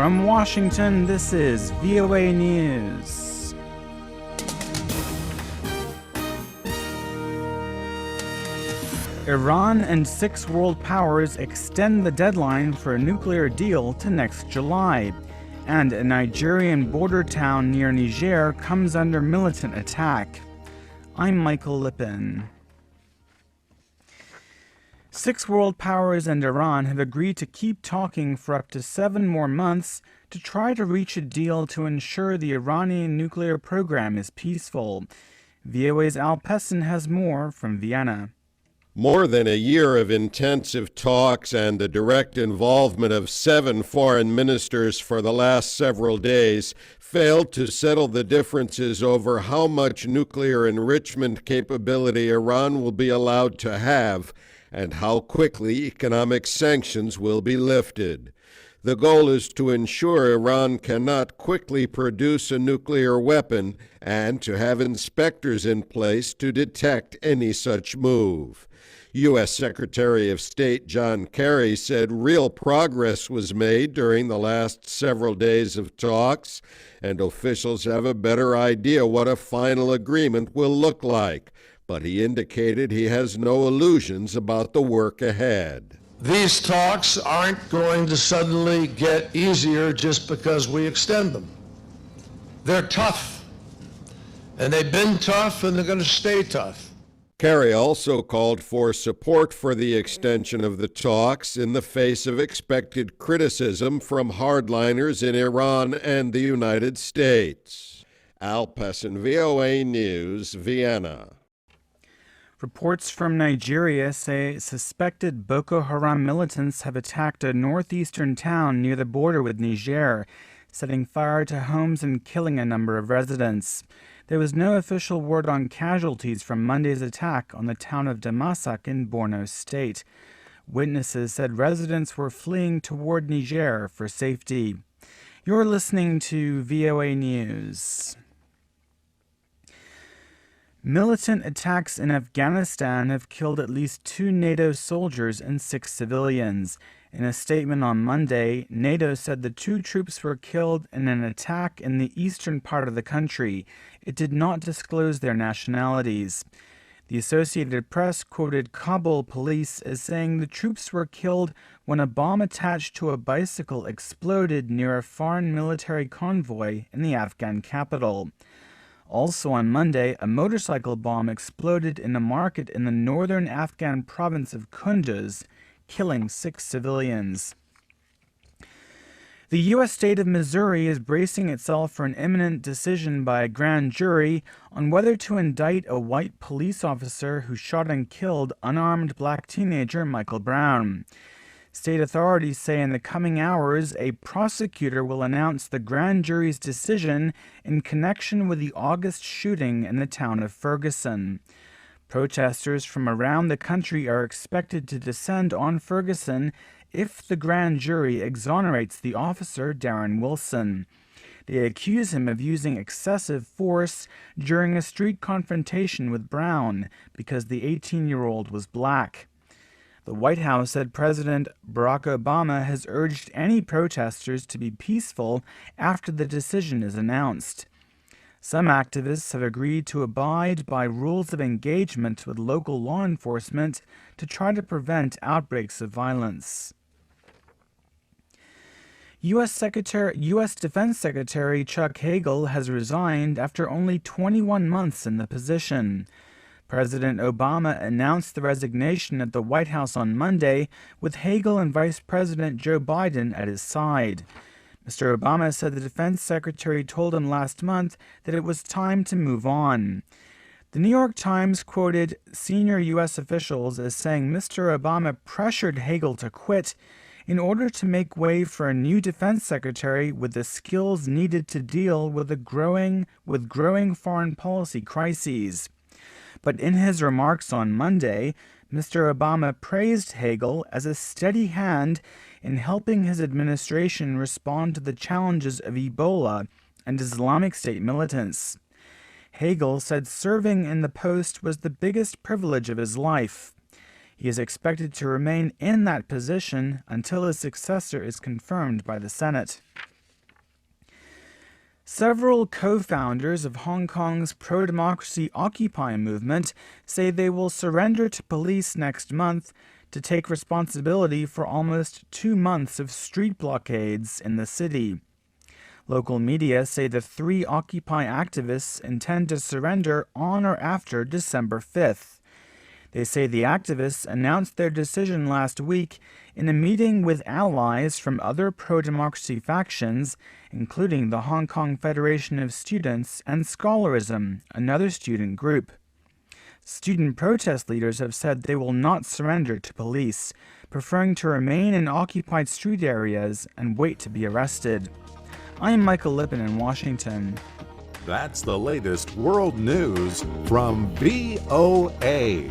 From Washington, this is VOA News. Iran and 6 world powers extend the deadline for a nuclear deal to next July, and a Nigerian border town near Niger comes under militant attack. I'm Michael Lipin. 6 world powers and Iran have agreed to keep talking for up to 7 more months to try to reach a deal to ensure the Iranian nuclear program is peaceful. VOA's Pessin has more from Vienna. More than a year of intensive talks and the direct involvement of 7 foreign ministers for the last several days failed to settle the differences over how much nuclear enrichment capability Iran will be allowed to have and how quickly economic sanctions will be lifted. The goal is to ensure Iran cannot quickly produce a nuclear weapon and to have inspectors in place to detect any such move. U.S. Secretary of State John Kerry said real progress was made during the last several days of talks, and officials have a better idea what a final agreement will look like. But he indicated he has no illusions about the work ahead. These talks aren't going to suddenly get easier just because we extend them. They're tough, and they've been tough, and they're going to stay tough. Kerry also called for support for the extension of the talks in the face of expected criticism from hardliners in Iran and the United States. Pessin, VOA News, Vienna. Reports from Nigeria say suspected Boko Haram militants have attacked a northeastern town near the border with Niger, setting fire to homes and killing a number of residents. There was no official word on casualties from Monday's attack on the town of Damasak in Borno State. Witnesses said residents were fleeing toward Niger for safety. You're listening to VOA News. Militant attacks in Afghanistan have killed at least 2 NATO soldiers and 6 civilians. In a statement on Monday, NATO said the 2 troops were killed in an attack in the eastern part of the country. It did not disclose their nationalities. The Associated Press quoted Kabul police as saying the troops were killed when a bomb attached to a bicycle exploded near a foreign military convoy in the Afghan capital. Also on Monday, a motorcycle bomb exploded in a market in the northern Afghan province of Kunduz, killing 6 civilians. The U.S. state of Missouri is bracing itself for an imminent decision by a grand jury on whether to indict a white police officer who shot and killed unarmed black teenager Michael Brown. State authorities say in the coming hours, a prosecutor will announce the grand jury's decision in connection with the August shooting in the town of Ferguson. Protesters from around the country are expected to descend on Ferguson if the grand jury exonerates the officer, Darren Wilson. They accuse him of using excessive force during a street confrontation with Brown because the 18-year-old was black. The White House said President Barack Obama has urged any protesters to be peaceful after the decision is announced. Some activists have agreed to abide by rules of engagement with local law enforcement to try to prevent outbreaks of violence. U.S. Defense Secretary Chuck Hagel has resigned after only 21 months in the position. President Obama announced the resignation at the White House on Monday, with Hagel and Vice President Joe Biden at his side. Mr. Obama said the defense secretary told him last month that it was time to move on. The New York Times quoted senior U.S. officials as saying Mr. Obama pressured Hagel to quit in order to make way for a new defense secretary with the skills needed to deal with growing foreign policy crises. But in his remarks on Monday, Mr. Obama praised Hagel as a steady hand in helping his administration respond to the challenges of Ebola and Islamic State militants. Hagel said serving in the post was the biggest privilege of his life. He is expected to remain in that position until his successor is confirmed by the Senate. Several co-founders of Hong Kong's pro-democracy Occupy movement say they will surrender to police next month to take responsibility for almost 2 months of street blockades in the city. Local media say the 3 Occupy activists intend to surrender on or after December 5th. They say the activists announced their decision last week in a meeting with allies from other pro-democracy factions, including the Hong Kong Federation of Students and Scholarism, another student group. Student protest leaders have said they will not surrender to police, preferring to remain in occupied street areas and wait to be arrested. I am Michael Lipin in Washington. That's the latest world news from VOA.